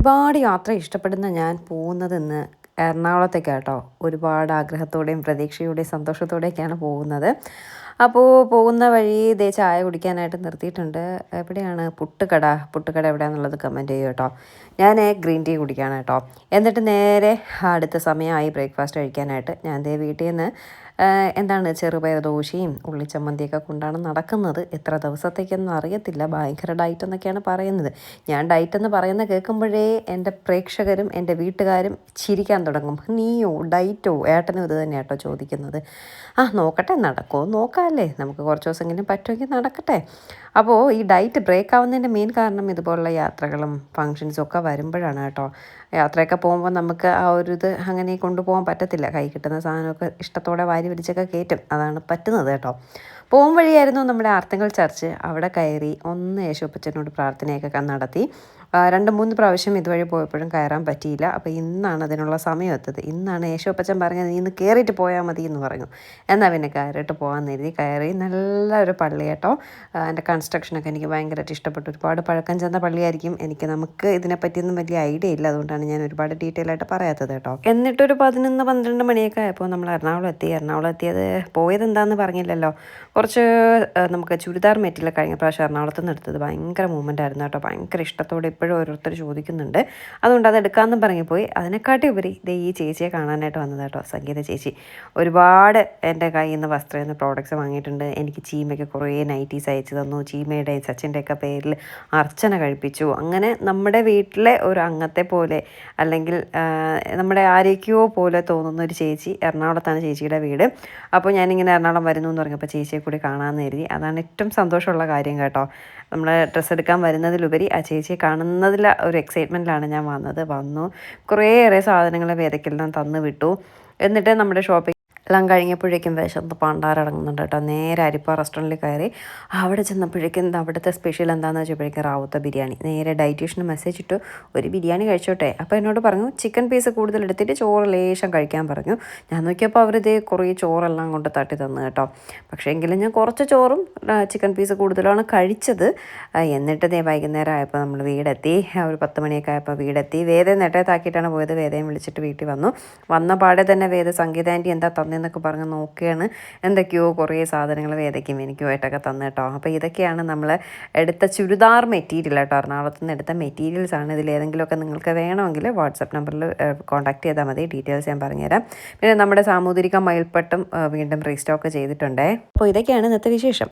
ഒരുപാട് യാത്ര ഇഷ്ടപ്പെടുന്ന ഞാൻ പോകുന്നത് ഇന്ന് എറണാകുളത്തേക്കാട്ടോ. ഒരുപാട് ആഗ്രഹത്തോടെയും പ്രതീക്ഷയോടെയും സന്തോഷത്തോടെയൊക്കെയാണ് പോകുന്നത്. അപ്പോൾ പോകുന്ന വഴി ദേ ചായ കുടിക്കാനായിട്ട് നിർത്തിയിട്ടുണ്ട്. എവിടെയാണ് പുട്ടുകട എവിടെയാണെന്നുള്ളത് കമൻറ്റ് ചെയ്യൂ കേട്ടോ. ഞാൻ ഗ്രീൻ ടീ കുടിക്കുകയാണ് കേട്ടോ. എന്നിട്ട് നേരെ അടുത്ത സമയമായി ബ്രേക്ക്ഫാസ്റ്റ് കഴിക്കാനായിട്ട്. ഞാൻ ദേ വീട്ടിൽ നിന്ന് എന്താണ് ചെറുപയർ ദോശയും ഉള്ളിച്ചമ്മന്തിയൊക്കെ കൊണ്ടാണ് നടക്കുന്നത്. എത്ര ദിവസത്തേക്കൊന്നും അറിയത്തില്ല. ഭയങ്കര ഡയറ്റ് എന്നൊക്കെയാണ് പറയുന്നത്. ഞാൻ ഡയറ്റ് എന്ന് പറയുന്നത് കേൾക്കുമ്പോഴേ എൻ്റെ പ്രേക്ഷകരും എൻ്റെ വീട്ടുകാരും ചിരിക്കാൻ തുടങ്ങും. നീയോ ഡയറ്റോ? ഏട്ടനും ഇത് തന്നെയാണ് കേട്ടോ ചോദിക്കുന്നത്. നോക്കട്ടെ, നടക്കുമോ നോക്കാമല്ലേ, നമുക്ക് കുറച്ച് ദിവസമെങ്കിലും പറ്റുമെങ്കിൽ നടക്കട്ടെ. അപ്പോൾ ഈ ഡയറ്റ് ബ്രേക്ക് ആവുന്നതിൻ്റെ മെയിൻ കാരണം ഇതുപോലുള്ള യാത്രകളും ഫങ്ഷൻസും ഒക്കെ വരുമ്പോഴാണ് കേട്ടോ. യാത്രയൊക്കെ പോകുമ്പോൾ നമുക്ക് ആ ഒരു ഇത് അങ്ങനെ കൊണ്ടുപോകാൻ പറ്റത്തില്ല. കൈ കിട്ടുന്ന സാധനമൊക്കെ ഇഷ്ടത്തോടെ വാരി വലിച്ചൊക്കെ കയറ്റും. അതാണ് പറ്റുന്നത് കേട്ടോ. പോകും വഴിയായിരുന്നു നമ്മുടെ ആർത്തങ്കൽ ചർച്ച്. അവിടെ കയറി ഒന്ന് യേശുപ്പച്ചനോട് പ്രാർത്ഥനയൊക്കെ നടത്തി. 2-3 പ്രാവശ്യം ഇതുവഴി പോയപ്പോഴും കയറാൻ പറ്റിയില്ല. അപ്പോൾ ഇന്നാണ് അതിനുള്ള സമയം എത്തത്. ഇന്നാണ് യേശുപ്പച്ചൻ പറഞ്ഞത് നീ ഇന്ന് കയറിയിട്ട് പോയാൽ മതി എന്ന് പറഞ്ഞു. എന്നാൽ പിന്നെ കയറിയിട്ട് പോകാമെന്ന് കരുതി കയറി. നല്ലൊരു പള്ളി കേട്ടോ. അതിൻ്റെ കൺസ്ട്രക്ഷനൊക്കെ എനിക്ക് ഭയങ്കരമായിട്ട് ഇഷ്ടപ്പെട്ടു. ഒരുപാട് പഴക്കം ചെന്ന പള്ളിയായിരിക്കും. നമുക്ക് ഇതിനെപ്പറ്റിയൊന്നും വലിയ ഐഡിയ ഇല്ല. അതുകൊണ്ടാണ് ഞാൻ ഒരുപാട് ഡീറ്റെയിൽ ആയിട്ട് പറയാത്തത് കേട്ടോ. എന്നിട്ടൊരു 11-12 മണിയൊക്കെ ആയപ്പോൾ നമ്മൾ എറണാകുളം എത്തിയത് പോയത് എന്താണെന്ന് പറഞ്ഞില്ലല്ലോ. കുറച്ച് നമുക്ക് ചുരിദാർ മെറ്റീരിയൽ കഴിഞ്ഞ പ്രാവശ്യം എറണാകുളത്ത് നിന്ന് എടുത്തത് ഭയങ്കര മൂവ്മെൻ്റ് ആയിരുന്നു കേട്ടോ. ഭയങ്കര ഇഷ്ടത്തോടെ ഇപ്പോഴും ഓരോരുത്തർ ചോദിക്കുന്നുണ്ട്. അതുകൊണ്ട് അത് എടുക്കാമെന്നും പറഞ്ഞുപോയി. അതിനെക്കാട്ടി ഉപരി ഈ ചേച്ചിയെ കാണാനായിട്ട് വന്നത് കേട്ടോ, സംഗീത ചേച്ചി. ഒരുപാട് എൻ്റെ കയ്യിൽ നിന്ന് വസ്ത്രത്തിൽ നിന്ന് പ്രോഡക്റ്റ്സ് വാങ്ങിയിട്ടുണ്ട്. എനിക്ക് ചീമയ്ക്ക് കുറേ നൈറ്റീസ് അയച്ചു തന്നു. ചീമയുടെയും സച്ചിൻ്റെയൊക്കെ പേരിൽ അർച്ചന കഴിപ്പിച്ചു. അങ്ങനെ നമ്മുടെ വീട്ടിലെ ഒരു അംഗത്തെ പോലെ അല്ലെങ്കിൽ നമ്മുടെ ആരൊക്കെയോ പോലെ തോന്നുന്ന ഒരു ചേച്ചി. എറണാകുളത്താണ് ചേച്ചിയുടെ വീട്. അപ്പോൾ ഞാനിങ്ങനെ എറണാകുളം വരുന്നു എന്ന് പറഞ്ഞപ്പോൾ ചേച്ചിയെ കൂടി കാണാമെന്ന് കരുതി. അതാണ് ഏറ്റവും സന്തോഷമുള്ള കാര്യം കേട്ടോ. നമ്മൾ ഡ്രസ്സ് എടുക്കാൻ വരുന്നതിലുപരി ആ ചേച്ചിയെ കാണുന്നതിൽ ഒരു എക്സൈറ്റ്മെൻറ്റിലാണ് ഞാൻ വന്നു. കുറേയേറെ സാധനങ്ങൾ വേദയ്ക്കെല്ലാം തന്നു വിട്ടു. എന്നിട്ട് നമ്മുടെ ഷോപ്പിംഗ് എല്ലാം കഴിഞ്ഞപ്പോഴേക്കും വിശന്ന് പണ്ടാരടങ്ങുന്നുണ്ട് കേട്ടോ. നേരെ അരിപ്പ റെസ്റ്റോറൻറ്റിൽ കയറി. അവിടെ ചെന്നപ്പോഴേക്കും അവിടുത്തെ സ്പെഷ്യൽ എന്താണെന്ന് വെച്ചപ്പോഴേക്കും റാവുത്ത ബിരിയാണി. നേരെ ഡയറ്റീഷ്യന് മെസ്സേജ് ഇട്ടു, ഒരു ബിരിയാണി കഴിച്ചോട്ടെ. അപ്പോൾ എന്നോട് പറഞ്ഞു ചിക്കൻ പീസ് കൂടുതൽ എടുത്തിട്ട് ചോറ് ലേശം കഴിക്കാൻ പറഞ്ഞു. ഞാൻ നോക്കിയപ്പോൾ അവരിതേ കുറേ ചോറെല്ലാം കൊണ്ട് തട്ടി തന്നു കേട്ടോ. പക്ഷേ എങ്കിലും ഞാൻ കുറച്ച് ചോറും ചിക്കൻ പീസ് കൂടുതലാണ് കഴിച്ചത്. എന്നിട്ട് വൈകുന്നേരം ആയപ്പോൾ നമ്മൾ വീടെത്തി. ഒരു 10 മണിയൊക്കെ ആയപ്പോൾ വീടെത്തി. വേദയെ നെട്ടയത്താക്കിയിട്ടാണ് പോയത്. വേദയും വിളിച്ചിട്ട് വീട്ടിൽ വന്ന പാടെ തന്നെ വേദ സംഗീത ആൻറ്റി എന്താ എന്നൊക്കെ പറഞ്ഞ് നോക്കുകയാണ്. എന്തൊക്കെയോ കുറേ സാധനങ്ങൾ വേദയ്ക്കും എനിക്കുമായിട്ടൊക്കെ തന്നു കേട്ടോ. അപ്പോൾ ഇതൊക്കെയാണ് നമ്മൾ എടുത്ത ചുരിദാർ മെറ്റീരിയൽ കേട്ടോ. എറണാകുളത്ത് നിന്ന് എടുത്ത മെറ്റീരിയൽസാണ്. ഇതിലേതെങ്കിലുമൊക്കെ നിങ്ങൾക്ക് വേണമെങ്കിൽ വാട്സപ്പ് നമ്പറിൽ കോൺടാക്ട് ചെയ്താൽ മതി. ഡീറ്റെയിൽസ് ഞാൻ പറഞ്ഞുതരാം. പിന്നെ നമ്മുടെ സാമൂതിരിക മയിൽപ്പട്ടും വീണ്ടും റീസ്റ്റോക്ക് ചെയ്തിട്ടുണ്ടേ. അപ്പോൾ ഇതൊക്കെയാണ് ഇന്നത്തെ വിശേഷം.